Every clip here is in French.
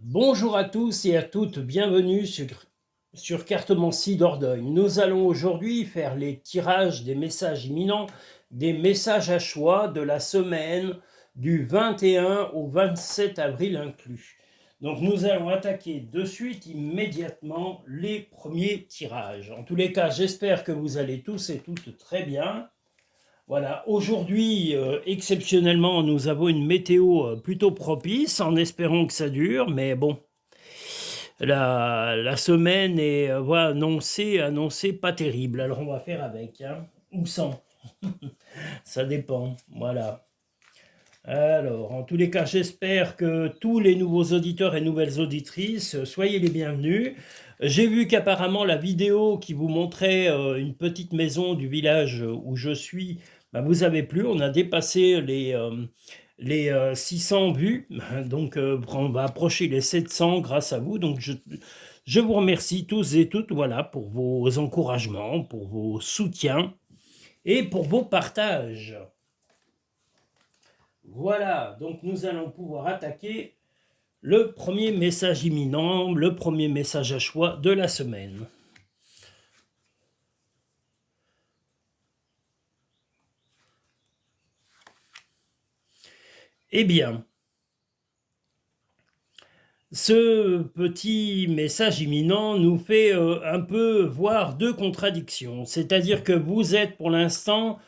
Bonjour à tous et à toutes, bienvenue sur Cartomancie Dordogne. Nous allons aujourd'hui faire les tirages des messages imminents, des messages à choix de la semaine du 21 au 27 avril inclus. Donc nous allons attaquer de suite immédiatement les premiers tirages. En tous les cas, j'espère que vous allez tous et toutes très bien. Voilà, aujourd'hui, exceptionnellement, nous avons une météo plutôt propice, en espérant que ça dure, mais bon, la semaine est voilà, annoncée pas terrible, alors on va faire avec, hein, ou sans, ça dépend, voilà. Alors, en tous les cas, j'espère que tous les nouveaux auditeurs et nouvelles auditrices, soyez les bienvenus. J'ai vu qu'apparemment la vidéo qui vous montrait une petite maison du village où je suis, bah, vous avez plu. On a dépassé les 600 vues, donc on va approcher les 700 grâce à vous. Donc je vous remercie tous et toutes, voilà, pour vos encouragements, pour vos soutiens et pour vos partages. Voilà, donc nous allons pouvoir attaquer le premier message imminent, le premier message à choix de la semaine. Eh bien, ce petit message imminent nous fait un peu voir deux contradictions. C'est-à-dire que vous êtes pour l'instant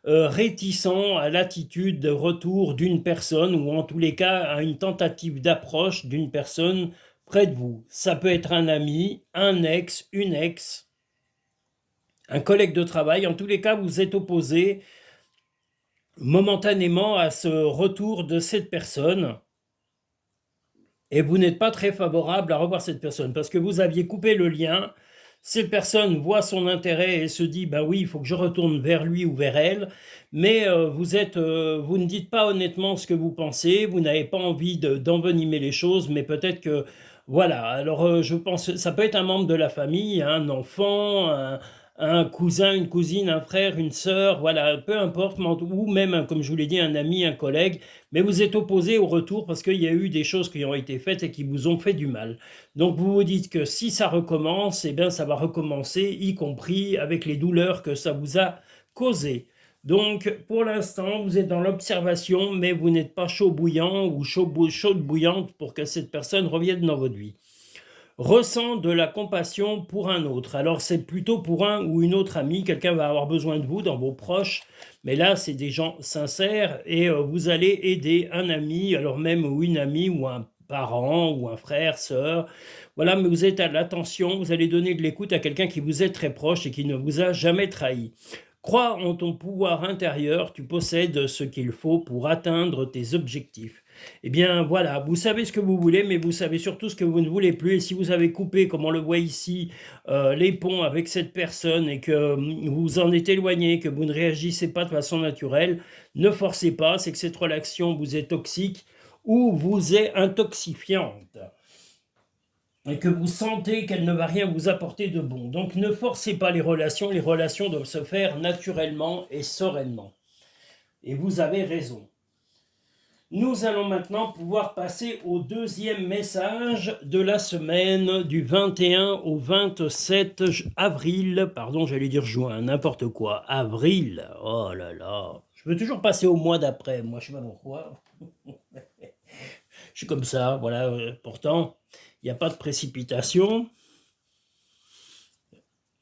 réticent à l'attitude de retour d'une personne, ou en tous les cas à une tentative d'approche d'une personne près de vous. Ça peut être un ami, un ex, une ex, un collègue de travail. En tous les cas, vous êtes opposé momentanément à ce retour de cette personne et vous n'êtes pas très favorable à revoir cette personne parce que vous aviez coupé le lien. Cette personne voit son intérêt et se dit bah oui, il faut que je retourne vers lui ou vers elle, mais vous ne dites pas honnêtement ce que vous pensez, vous n'avez pas envie d'envenimer les choses, mais peut-être que voilà. Alors je pense que ça peut être un membre de la famille, un enfant, un cousin, une cousine, un frère, une sœur, voilà, peu importe, ou même, comme je vous l'ai dit, un ami, un collègue, mais vous êtes opposé au retour parce qu'il y a eu des choses qui ont été faites et qui vous ont fait du mal. Donc vous vous dites que si ça recommence, eh bien ça va recommencer, y compris avec les douleurs que ça vous a causées. Donc pour l'instant, vous êtes dans l'observation, mais vous n'êtes pas chaud bouillant ou chaude bouillante pour que cette personne revienne dans votre vie. Ressent de la compassion pour un autre. Alors c'est plutôt pour un ou une autre amie, quelqu'un va avoir besoin de vous dans vos proches, mais là c'est des gens sincères et vous allez aider un ami, alors même ou une amie ou un parent ou un frère, sœur, voilà, mais vous êtes à l'attention, vous allez donner de l'écoute à quelqu'un qui vous est très proche et qui ne vous a jamais trahi. Crois en ton pouvoir intérieur, tu possèdes ce qu'il faut pour atteindre tes objectifs. Eh bien voilà, vous savez ce que vous voulez, mais vous savez surtout ce que vous ne voulez plus. Et si vous avez coupé, comme on le voit ici, les ponts avec cette personne et que vous en êtes éloigné, que vous ne réagissez pas de façon naturelle, ne forcez pas, c'est que cette relation vous est toxique ou vous est intoxifiante et que vous sentez qu'elle ne va rien vous apporter de bon. Donc ne forcez pas les relations doivent se faire naturellement et sereinement. Et vous avez raison. Nous allons maintenant pouvoir passer au deuxième message de la semaine du 21 au 27 avril, pardon, j'allais dire juin, n'importe quoi, avril, oh là là, je veux toujours passer au mois d'après, moi je sais pas pourquoi, je suis comme ça, voilà, pourtant il n'y a pas de précipitation.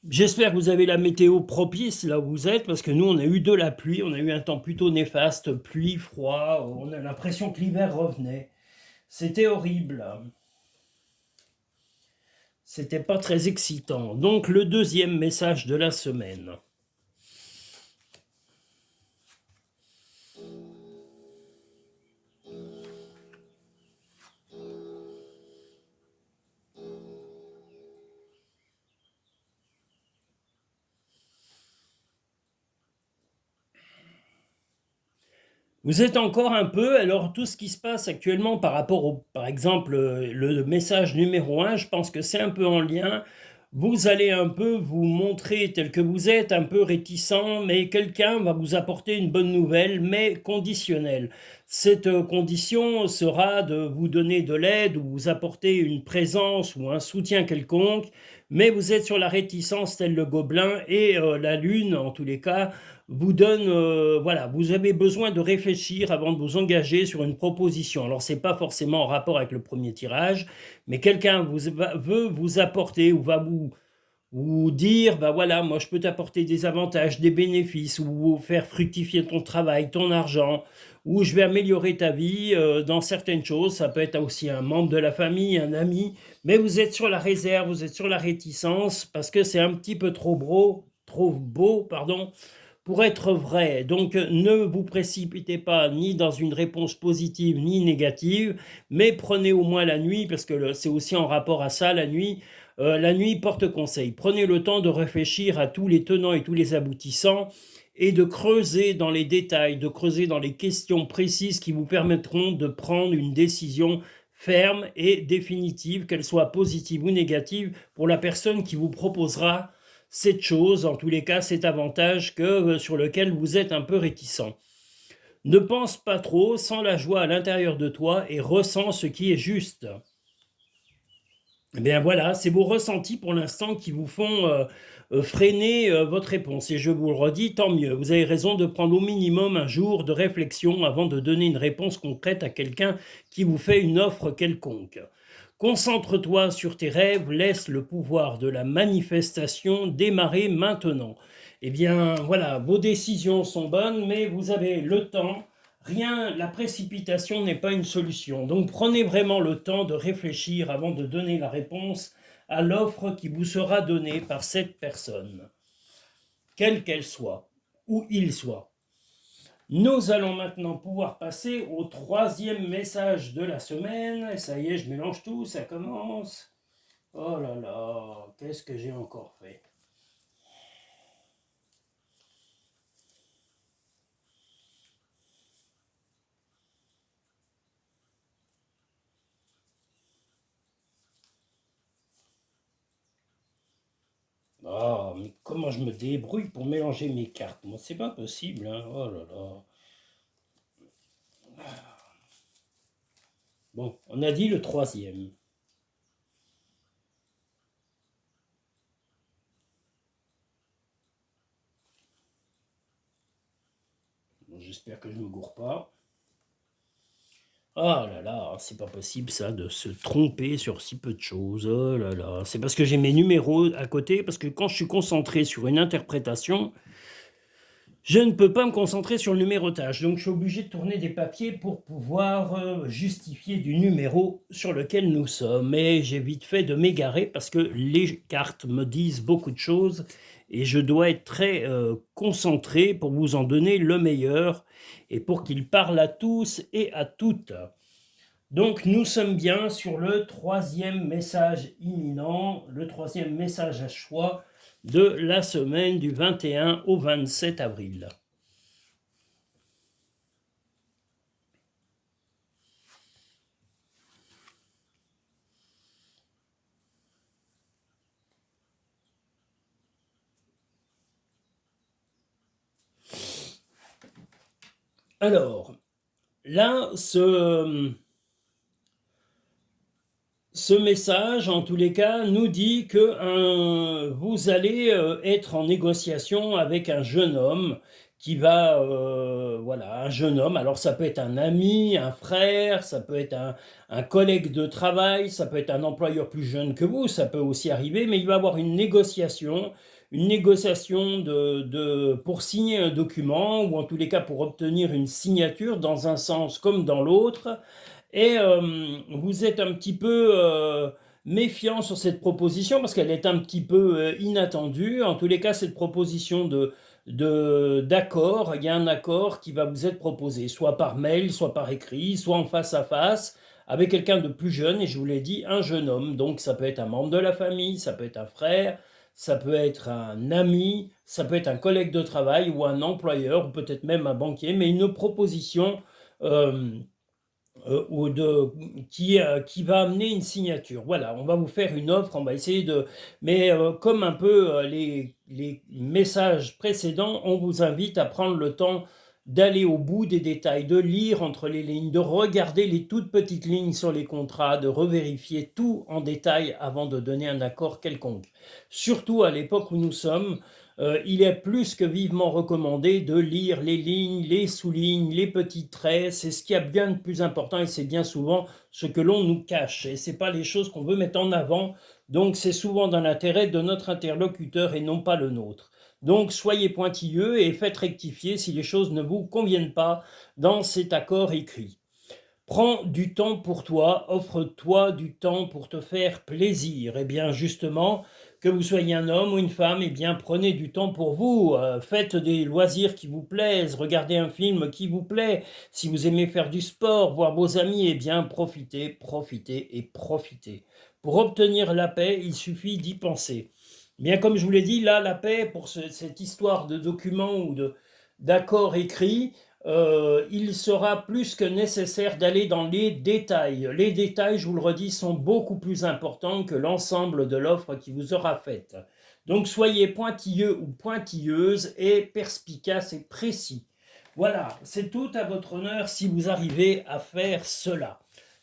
J'espère que vous avez la météo propice là où vous êtes, parce que nous on a eu de la pluie, on a eu un temps plutôt néfaste, pluie, froid, on a l'impression que l'hiver revenait. C'était horrible. C'était pas très excitant. Donc le deuxième message de la semaine. Vous êtes encore un peu, alors tout ce qui se passe actuellement par rapport au, par exemple, le message numéro 1, je pense que c'est un peu en lien. Vous allez un peu vous montrer tel que vous êtes, un peu réticent, mais quelqu'un va vous apporter une bonne nouvelle, mais conditionnelle. Cette condition sera de vous donner de l'aide ou vous apporter une présence ou un soutien quelconque, mais vous êtes sur la réticence tel le gobelin et la lune, en tous les cas, vous donne, voilà, vous avez besoin de réfléchir avant de vous engager sur une proposition. Alors, c'est pas forcément en rapport avec le premier tirage, mais quelqu'un veut vous apporter ou va vous dire, bah voilà, moi je peux t'apporter des avantages, des bénéfices, ou faire fructifier ton travail, ton argent, ou je vais améliorer ta vie dans certaines choses. Ça peut être aussi un membre de la famille, un ami, mais vous êtes sur la réserve, vous êtes sur la réticence, parce que c'est un petit peu trop beau, pardon, pour être vrai. Donc ne vous précipitez pas ni dans une réponse positive ni négative, mais prenez au moins la nuit, parce que c'est aussi en rapport à ça, la nuit. La nuit porte conseil. Prenez le temps de réfléchir à tous les tenants et tous les aboutissants et de creuser dans les détails, de creuser dans les questions précises qui vous permettront de prendre une décision ferme et définitive, qu'elle soit positive ou négative, pour la personne qui vous proposera cette chose, en tous les cas cet avantage sur lequel vous êtes un peu réticent. Ne pense pas trop, sens la joie à l'intérieur de toi et ressens ce qui est juste. Eh bien voilà, c'est vos ressentis pour l'instant qui vous font freiner votre réponse. Et je vous le redis, tant mieux. Vous avez raison de prendre au minimum un jour de réflexion avant de donner une réponse concrète à quelqu'un qui vous fait une offre quelconque. Concentre-toi sur tes rêves, laisse le pouvoir de la manifestation démarrer maintenant. Eh bien voilà, vos décisions sont bonnes, mais vous avez le temps. Rien, la précipitation n'est pas une solution. Donc prenez vraiment le temps de réfléchir avant de donner la réponse à l'offre qui vous sera donnée par cette personne, quelle qu'elle soit, où il soit. Nous allons maintenant pouvoir passer au troisième message de la semaine. Et ça y est, je mélange tout, ça commence. Oh là là, qu'est-ce que j'ai encore fait? Ah, mais comment je me débrouille pour mélanger mes cartes? Moi, c'est pas possible, hein. Oh là là. Bon, on a dit le troisième. Bon, j'espère que je ne me gourre pas. Ah là là, c'est pas possible ça de se tromper sur si peu de choses. Oh là là, c'est parce que j'ai mes numéros à côté, parce que quand je suis concentré sur une interprétation, je ne peux pas me concentrer sur le numérotage. Donc je suis obligé de tourner des papiers pour pouvoir justifier du numéro sur lequel nous sommes. Et j'ai vite fait de m'égarer parce que les cartes me disent beaucoup de choses et je dois être très concentré pour vous en donner le meilleur et pour qu'ils parlent à tous et à toutes. Donc nous sommes bien sur le troisième message imminent, le troisième message à choix de la semaine du 21 au 27 avril. Alors, là, ce message, en tous les cas, nous dit que vous allez être en négociation avec un jeune homme qui va, voilà, un jeune homme. Alors ça peut être un ami, un frère, ça peut être un collègue de travail, ça peut être un employeur plus jeune que vous, ça peut aussi arriver, mais il va avoir une négociation pour signer un document, ou en tous les cas pour obtenir une signature dans un sens comme dans l'autre. Et vous êtes un petit peu méfiant sur cette proposition parce qu'elle est un petit peu inattendue. En tous les cas, cette proposition d'accord, il y a un accord qui va vous être proposé, soit par mail, soit par écrit, soit en face à face, avec quelqu'un de plus jeune, et je vous l'ai dit, un jeune homme. Donc ça peut être un membre de la famille, ça peut être un frère, ça peut être un ami, ça peut être un collègue de travail ou un employeur, ou peut-être même un banquier, mais une proposition euh, qui va amener une signature. Voilà, on va vous faire une offre, on va essayer de... Mais comme un peu les messages précédents, on vous invite à prendre le temps d'aller au bout des détails, de lire entre les lignes, de regarder les toutes petites lignes sur les contrats, de revérifier tout en détail avant de donner un accord quelconque. Surtout à l'époque où nous sommes, il est plus que vivement recommandé de lire les lignes, les sous-lignes, les petits traits. C'est ce qui est bien le plus important et c'est bien souvent ce que l'on nous cache. Et ce n'est pas les choses qu'on veut mettre en avant. Donc c'est souvent dans l'intérêt de notre interlocuteur et non pas le nôtre. Donc soyez pointilleux et faites rectifier si les choses ne vous conviennent pas dans cet accord écrit. Prends du temps pour toi, offre-toi du temps pour te faire plaisir. Eh bien justement, que vous soyez un homme ou une femme, eh bien prenez du temps pour vous, faites des loisirs qui vous plaisent, regardez un film qui vous plaît. Si vous aimez faire du sport, voir vos amis, eh bien profitez, profitez et profitez. Pour obtenir la paix, il suffit d'y penser. Bien comme je vous l'ai dit, là, la paix, pour cette histoire de document ou d'accord écrit, il sera plus que nécessaire d'aller dans les détails. Les détails, je vous le redis, sont beaucoup plus importants que l'ensemble de l'offre qui vous aura faite. Donc soyez pointilleux ou pointilleuse et perspicace et précis. Voilà, c'est tout à votre honneur si vous arrivez à faire cela.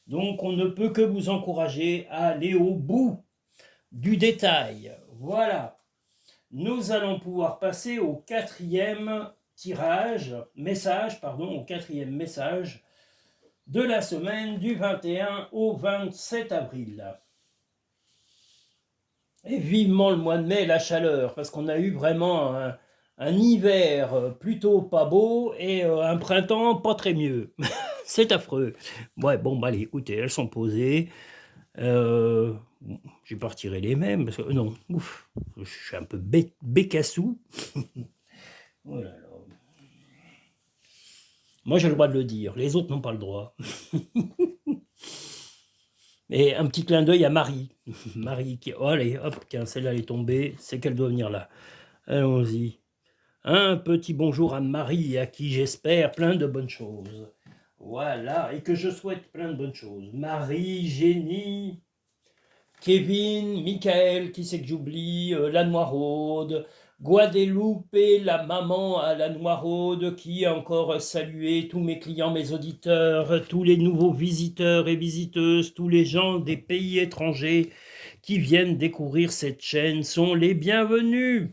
Donc on ne peut que vous encourager à aller au bout du détail. Voilà. Nous allons pouvoir passer au quatrième message de la semaine du 21 au 27 avril. Et vivement le mois de mai, la chaleur, parce qu'on a eu vraiment un hiver plutôt pas beau et un printemps pas très mieux. C'est affreux. Ouais, bon, bah, allez, écoutez, elles sont posées. Je vais pas retirer les mêmes, parce que non, ouf, je suis un peu bécassou. Oh là là. Moi, j'ai le droit de le dire, les autres n'ont pas le droit. Et un petit clin d'œil à Marie. Marie qui... Oh, allez, hop, tiens, celle-là, elle est tombée, c'est qu'elle doit venir là. Allons-y. Un petit bonjour à Marie, à qui j'espère plein de bonnes choses. Voilà, et que je souhaite plein de bonnes choses. Marie, Génie, Kevin, Michael, qui c'est que j'oublie, la Noiraude, Guadeloupe, la maman à la Noiraude, qui a encore salué tous mes clients, mes auditeurs, tous les nouveaux visiteurs et visiteuses, tous les gens des pays étrangers qui viennent découvrir cette chaîne sont les bienvenus.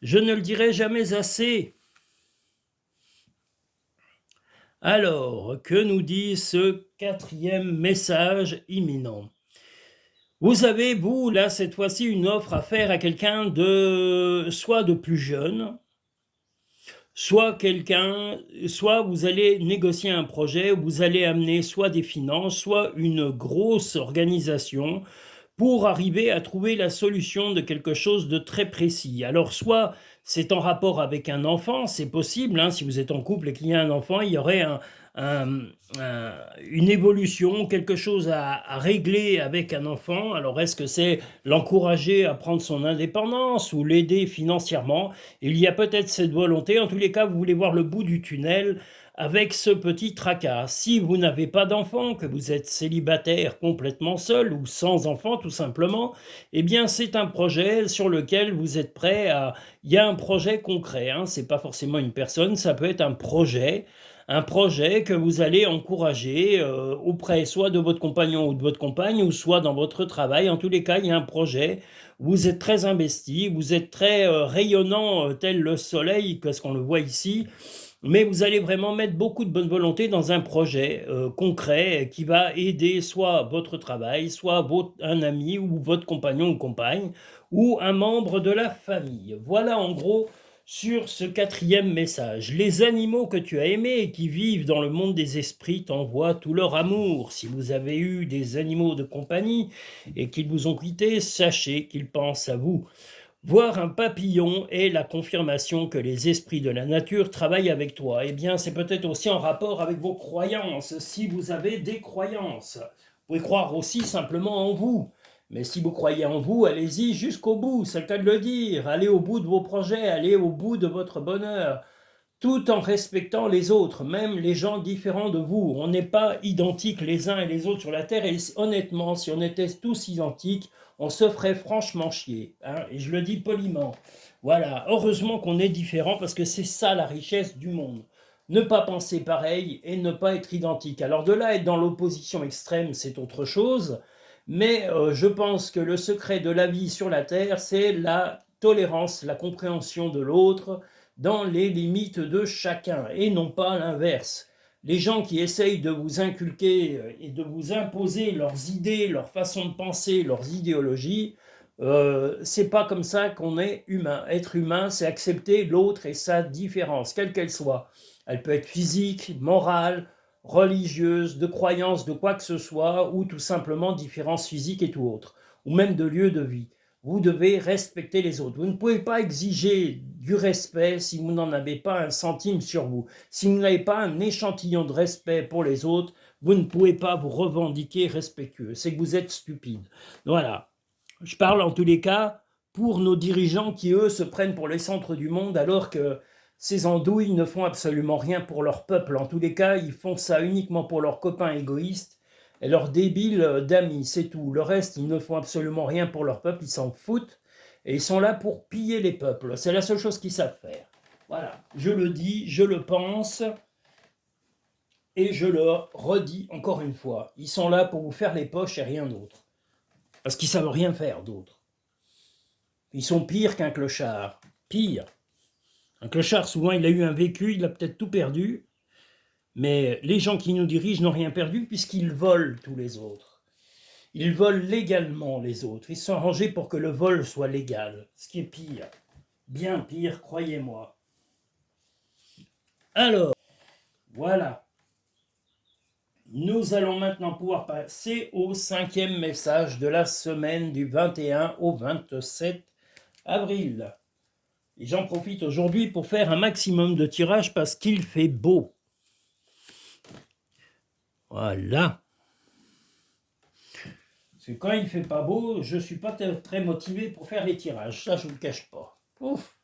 Je ne le dirai jamais assez. Alors, que nous dit ce quatrième message imminent ? Vous avez, vous, là, cette fois-ci, une offre à faire à quelqu'un soit de plus jeune, soit vous allez négocier un projet, vous allez amener soit des finances, soit une grosse organisation pour arriver à trouver la solution de quelque chose de très précis. Alors, soit c'est en rapport avec un enfant, c'est possible, hein, si vous êtes en couple et qu'il y a un enfant, il y aurait une évolution, quelque chose à régler avec un enfant. Alors, est-ce que c'est l'encourager à prendre son indépendance ou l'aider financièrement? Il y a peut-être cette volonté. En tous les cas, vous voulez voir le bout du tunnel avec ce petit tracas. Si vous n'avez pas d'enfant, que vous êtes célibataire complètement seul ou sans enfant tout simplement, eh bien c'est un projet sur lequel vous êtes prêt à... Il y a un projet concret, hein, c'est pas forcément une personne, ça peut être un projet que vous allez encourager auprès soit de votre compagnon ou de votre compagne, ou soit dans votre travail. En tous les cas, il y a un projet, vous êtes très investi, vous êtes très rayonnant tel le soleil, parce qu'on le voit ici, mais vous allez vraiment mettre beaucoup de bonne volonté dans un projet concret qui va aider soit votre travail, soit un ami ou votre compagnon ou compagne, ou un membre de la famille. Voilà en gros sur ce quatrième message. Les animaux que tu as aimés et qui vivent dans le monde des esprits t'envoient tout leur amour. Si vous avez eu des animaux de compagnie et qu'ils vous ont quitté, sachez qu'ils pensent à vous. Voir un papillon est la confirmation que les esprits de la nature travaillent avec toi. Eh bien, c'est peut-être aussi en rapport avec vos croyances, si vous avez des croyances. Vous pouvez croire aussi simplement en vous. Mais si vous croyez en vous, allez-y jusqu'au bout, c'est le cas de le dire. Allez au bout de vos projets, allez au bout de votre bonheur. tout en respectant les autres, même les gens différents de vous. On n'est pas identiques les uns et les autres sur la Terre, et honnêtement, si on était tous identiques, on se ferait franchement chier, hein, et je le dis poliment. Voilà, heureusement qu'on est différents, parce que c'est ça la richesse du monde. Ne pas penser pareil et ne pas être identique. Alors de là, être dans l'opposition extrême, c'est autre chose, mais je pense que le secret de la vie sur la Terre, c'est la tolérance, la compréhension de l'autre, dans les limites de chacun, et non pas l'inverse. Les gens qui essayent de vous inculquer et de vous imposer leurs idées, leur façon de penser, leurs idéologies, c'est pas comme ça qu'on est humain. Être humain, c'est accepter l'autre et sa différence, quelle qu'elle soit. Elle peut être physique, morale, religieuse, de croyance, de quoi que ce soit, ou tout simplement différence physique et tout autre, ou même de lieu de vie. Vous devez respecter les autres. Vous ne pouvez pas exiger du respect si vous n'en avez pas un centime sur vous. Si vous n'avez pas un échantillon de respect pour les autres, vous ne pouvez pas vous revendiquer respectueux. C'est que vous êtes stupide. Voilà. Je parle en tous les cas pour nos dirigeants qui, eux, se prennent pour les centres du monde alors que ces andouilles ne font absolument rien pour leur peuple. En tous les cas, ils font ça uniquement pour leurs copains égoïstes et leurs débiles d'amis, c'est tout. Le reste, ils ne font absolument rien pour leur peuple, ils s'en foutent, et ils sont là pour piller les peuples. C'est la seule chose qu'ils savent faire. Voilà, je le dis, je le pense, et je le redis encore une fois. Ils sont là pour vous faire les poches et rien d'autre. Parce qu'ils savent rien faire d'autre. Ils sont pires qu'un clochard. Pire. Un clochard, souvent, il a eu un vécu, il a peut-être tout perdu, mais les gens qui nous dirigent n'ont rien perdu puisqu'ils volent tous les autres. Ils volent légalement les autres. Ils sont arrangés pour que le vol soit légal, ce qui est pire. Bien pire, croyez-moi. Alors, voilà. Nous allons maintenant pouvoir passer au 5e message de la semaine du 21 au 27 avril. Et j'en profite aujourd'hui pour faire un maximum de tirages parce qu'il fait beau. Voilà. Parce que quand il ne fait pas beau, je ne suis pas très motivé pour faire les tirages. Ça, je ne vous le cache pas. Ouf.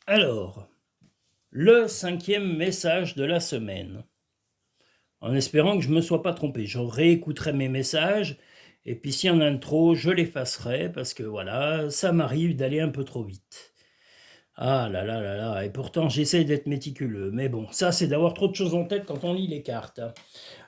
Alors, le 5e message de la semaine. En espérant que je ne me sois pas trompé. Je réécouterai mes messages, et puis s'il y en a un trop, je l'effacerai, parce que voilà, ça m'arrive d'aller un peu trop vite. Ah là là là là, et pourtant j'essaie d'être méticuleux, mais bon, ça c'est d'avoir trop de choses en tête quand on lit les cartes.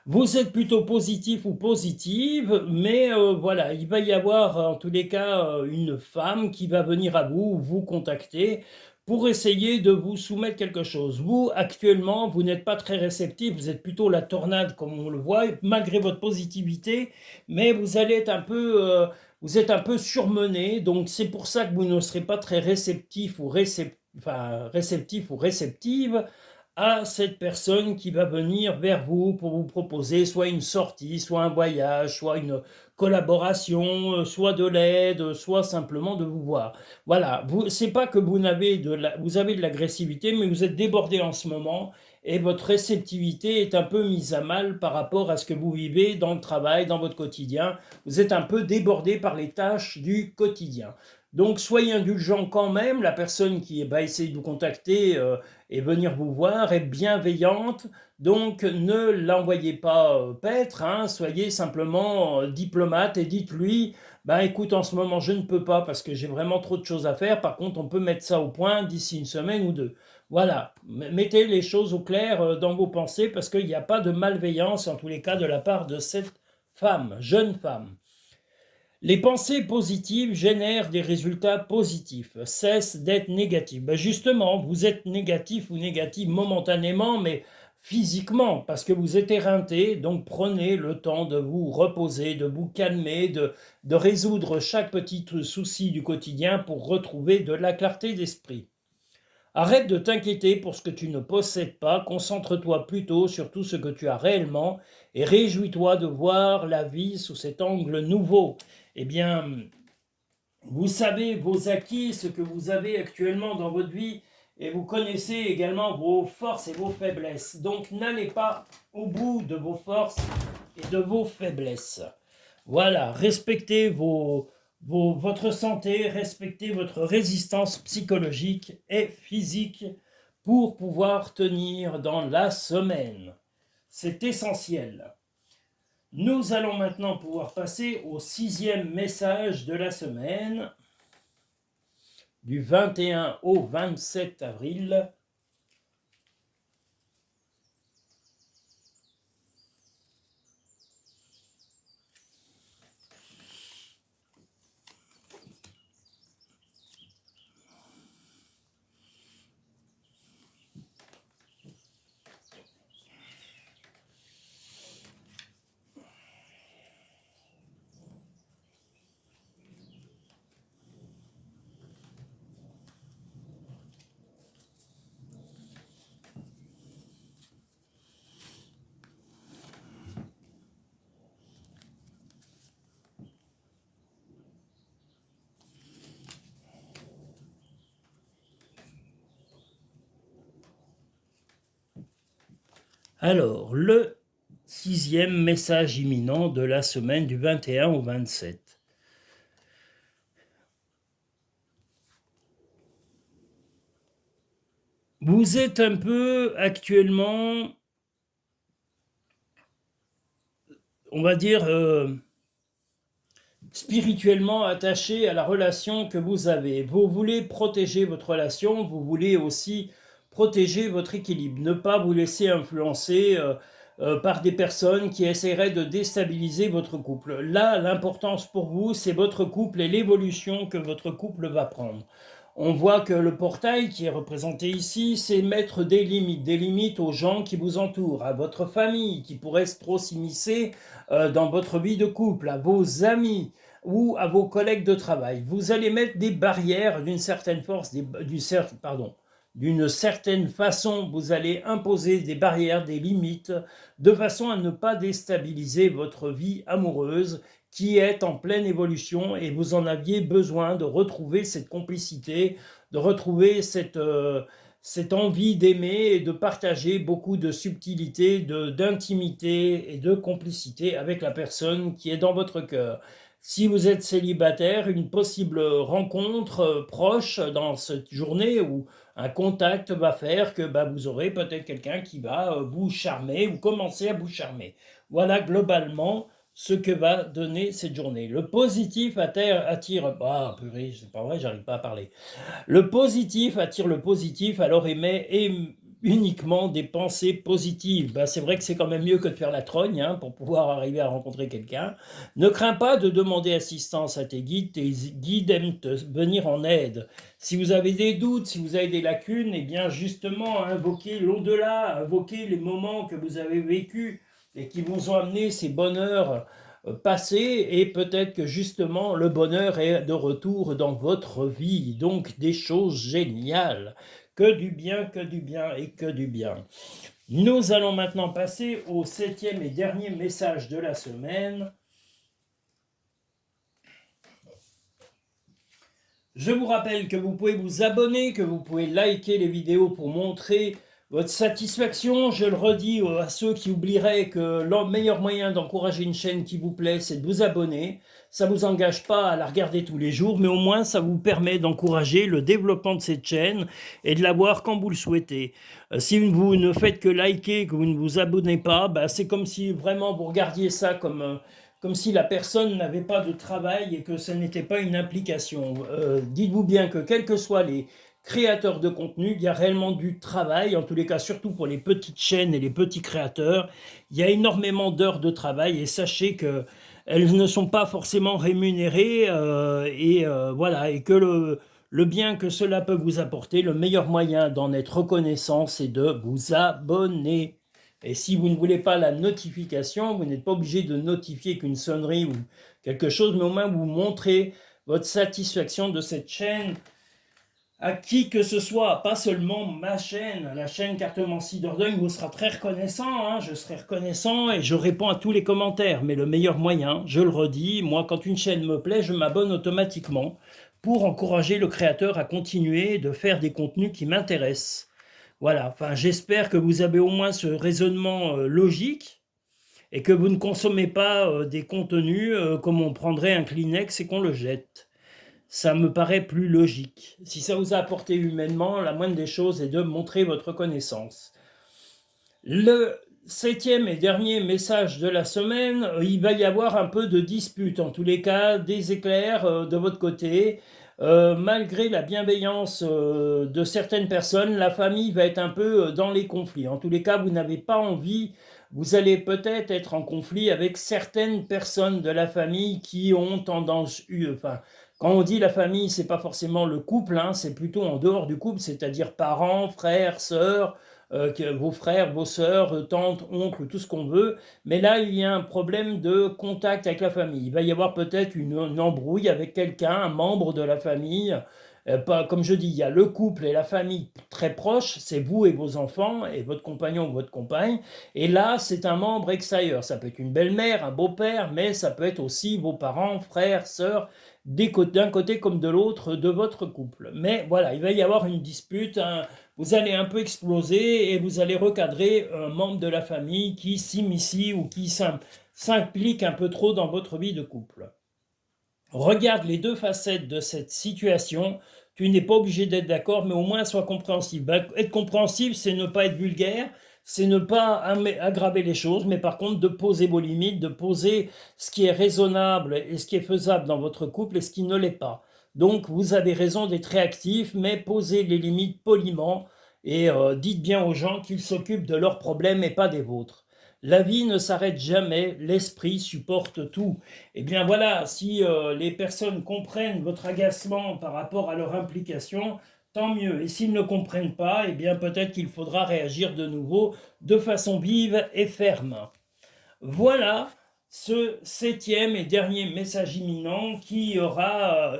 Vous êtes plutôt positif ou positive, mais voilà, il va y avoir en tous les cas une femme qui va venir à vous, vous contacter pour essayer de vous soumettre quelque chose. Vous, actuellement, vous n'êtes pas très réceptif, vous êtes plutôt la tornade comme on le voit, malgré votre positivité, mais vous allez être vous êtes un peu surmené, donc c'est pour ça que vous ne serez pas très réceptif ou réceptif ou réceptive à cette personne qui va venir vers vous pour vous proposer soit une sortie, soit un voyage, soit une collaboration, soit de l'aide, soit simplement de vous voir. Voilà, c'est pas que vous avez de l'agressivité, mais vous êtes débordé en ce moment et votre réceptivité est un peu mise à mal par rapport à ce que vous vivez dans le travail, dans votre quotidien. Vous êtes un peu débordé par les tâches du quotidien. Donc soyez indulgent quand même, la personne qui va essayer de vous contacter et venir vous voir est bienveillante, donc ne l'envoyez pas paître, hein, soyez simplement diplomate et dites-lui, ben écoute, en ce moment je ne peux pas parce que j'ai vraiment trop de choses à faire, par contre on peut mettre ça au point d'ici une semaine ou deux. Voilà, mettez les choses au clair dans vos pensées parce qu'il n'y a pas de malveillance en tous les cas de la part de cette femme, jeune femme. Les pensées positives génèrent des résultats positifs, cessent d'être négatifs. Ben justement, vous êtes négatif ou négative momentanément, mais physiquement, parce que vous êtes éreinté, donc prenez le temps de vous reposer, de vous calmer, de résoudre chaque petit souci du quotidien pour retrouver de la clarté d'esprit. Arrête de t'inquiéter pour ce que tu ne possèdes pas, concentre-toi plutôt sur tout ce que tu as réellement et réjouis-toi de voir la vie sous cet angle nouveau. Eh bien, vous savez vos acquis, ce que vous avez actuellement dans votre vie, et vous connaissez également vos forces et vos faiblesses. Donc n'allez pas au bout de vos forces et de vos faiblesses. Voilà, respectez votre santé, respectez votre résistance psychologique et physique pour pouvoir tenir dans la semaine. C'est essentiel. Nous allons maintenant pouvoir passer au 6e message de la semaine, du 21 au 27 avril. Alors, le 6e message imminent de la semaine du 21 au 27. Vous êtes un peu actuellement, on va dire, spirituellement attaché à la relation que vous avez. Vous voulez protéger votre relation, vous voulez aussi protéger votre équilibre, ne pas vous laisser influencer par des personnes qui essaieraient de déstabiliser votre couple. Là, l'importance pour vous, c'est votre couple et l'évolution que votre couple va prendre. On voit que le portail qui est représenté ici, c'est mettre des limites aux gens qui vous entourent, à votre famille qui pourrait trop s'immiscer dans votre vie de couple, à vos amis ou à vos collègues de travail. Vous allez mettre des barrières d'une certaine force, d'une certaine façon, vous allez imposer des barrières, des limites, de façon à ne pas déstabiliser votre vie amoureuse qui est en pleine évolution, et vous en aviez besoin de retrouver cette complicité, de retrouver cette envie d'aimer et de partager beaucoup de subtilité, d'intimité et de complicité avec la personne qui est dans votre cœur. Si vous êtes célibataire, une possible rencontre proche dans cette journée où un contact va faire que vous aurez peut-être quelqu'un qui va vous charmer ou commencer à vous charmer. Voilà globalement ce que va donner cette journée. Le positif attire... Ah, purée, c'est pas vrai, j'arrive pas à parler. Le positif attire le positif, alors émet uniquement des pensées positives. C'est vrai que c'est quand même mieux que de faire la trogne pour pouvoir arriver à rencontrer quelqu'un. Ne crains pas de demander assistance à tes guides aiment te venir en aide. Si vous avez des doutes, si vous avez des lacunes, eh bien justement, invoquez l'au-delà, invoquez les moments que vous avez vécus et qui vous ont amené ces bonheurs passés, et peut-être que justement le bonheur est de retour dans votre vie. Donc des choses géniales. Que du bien et que du bien. Nous allons maintenant passer au 7e et dernier message de la semaine. Je vous rappelle que vous pouvez vous abonner, que vous pouvez liker les vidéos pour montrer votre satisfaction. Je le redis à ceux qui oublieraient que le meilleur moyen d'encourager une chaîne qui vous plaît, c'est de vous abonner. Ça ne vous engage pas à la regarder tous les jours, mais au moins ça vous permet d'encourager le développement de cette chaîne et de la voir quand vous le souhaitez. Si vous ne faites que liker, que vous ne vous abonnez pas, c'est comme si vraiment vous regardiez ça comme si la personne n'avait pas de travail et que ce n'était pas une implication. Dites-vous bien que quels que soient les créateurs de contenu, il y a réellement du travail, en tous les cas surtout pour les petites chaînes et les petits créateurs, il y a énormément d'heures de travail, et sachez qu'elles ne sont pas forcément rémunérées, voilà, et que le bien que cela peut vous apporter, le meilleur moyen d'en être reconnaissant, c'est de vous abonner. Et si vous ne voulez pas la notification, vous n'êtes pas obligé de notifier qu'une sonnerie ou quelque chose, mais au moins vous montrez votre satisfaction de cette chaîne à qui que ce soit, pas seulement ma chaîne, la chaîne Cartomancie Dordogne, vous serez très reconnaissant, je serai reconnaissant et je réponds à tous les commentaires. Mais le meilleur moyen, je le redis, moi quand une chaîne me plaît, je m'abonne automatiquement pour encourager le créateur à continuer de faire des contenus qui m'intéressent. Voilà, enfin j'espère que vous avez au moins ce raisonnement logique et que vous ne consommez pas des contenus comme on prendrait un Kleenex et qu'on le jette. Ça me paraît plus logique. Si ça vous a apporté humainement, la moindre des choses est de montrer votre connaissance. Le 7e et dernier message de la semaine, il va y avoir un peu de dispute, en tous les cas des éclairs de votre côté. Malgré la bienveillance de certaines personnes, la famille va être un peu dans les conflits. En tous les cas, vous n'avez pas envie, vous allez peut-être être en conflit avec certaines personnes de la famille qui ont tendance, enfin, quand on dit la famille, c'est pas forcément le couple, hein, c'est plutôt en dehors du couple, c'est-à-dire parents, frères, sœurs, vos frères, vos sœurs, tantes, oncles, tout ce qu'on veut. Mais là, il y a un problème de contact avec la famille. Il va y avoir peut-être une embrouille avec quelqu'un, un membre de la famille. Comme je dis, il y a le couple et la famille très proche, c'est vous et vos enfants et votre compagnon ou votre compagne. Et là, c'est un membre extérieur. Ça peut être une belle-mère, un beau-père, mais ça peut être aussi vos parents, frères, sœurs, d'un côté comme de l'autre de votre couple. Mais voilà, il va y avoir une dispute, vous allez un peu exploser et vous allez recadrer un membre de la famille qui s'immisce ou qui s'implique un peu trop dans votre vie de couple. Regarde les deux facettes de cette situation. Tu n'es pas obligé d'être d'accord, mais au moins sois compréhensible. Être compréhensible, c'est ne pas être vulgaire, c'est ne pas aggraver les choses, mais par contre de poser vos limites, de poser ce qui est raisonnable et ce qui est faisable dans votre couple et ce qui ne l'est pas. Donc vous avez raison d'être réactif, mais posez les limites poliment et dites bien aux gens qu'ils s'occupent de leurs problèmes et pas des vôtres. La vie ne s'arrête jamais, l'esprit supporte tout. Eh bien voilà, si les personnes comprennent votre agacement par rapport à leur implication, tant mieux. Et s'ils ne comprennent pas, eh bien peut-être qu'il faudra réagir de nouveau de façon vive et ferme. Voilà ce 7e et dernier message imminent qui aura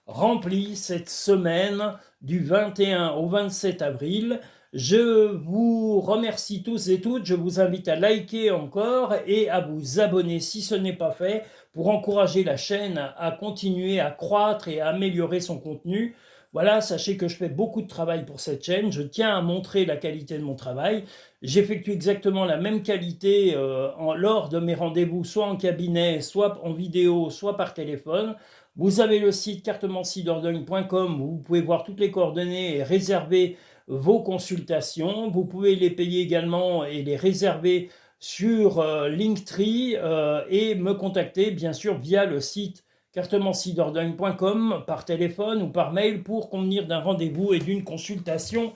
rempli cette semaine du 21 au 27 avril. Je vous remercie tous et toutes, je vous invite à liker encore et à vous abonner si ce n'est pas fait pour encourager la chaîne à continuer à croître et à améliorer son contenu. Voilà, sachez que je fais beaucoup de travail pour cette chaîne, je tiens à montrer la qualité de mon travail. J'effectue exactement la même qualité lors de mes rendez-vous, soit en cabinet, soit en vidéo, soit par téléphone. Vous avez le site cartemencidordogne.com où vous pouvez voir toutes les coordonnées et réserver vos consultations. Vous pouvez les payer également et les réserver sur Linktree et me contacter bien sûr via le site cartemencidordogne.com par téléphone ou par mail pour convenir d'un rendez-vous et d'une consultation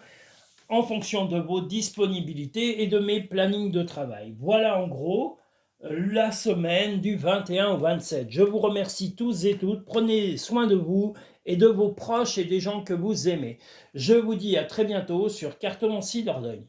en fonction de vos disponibilités et de mes plannings de travail. Voilà en gros la semaine du 21 au 27. Je vous remercie tous et toutes. Prenez soin de vous et de vos proches et des gens que vous aimez. Je vous dis à très bientôt sur Cartomancie Dordogne.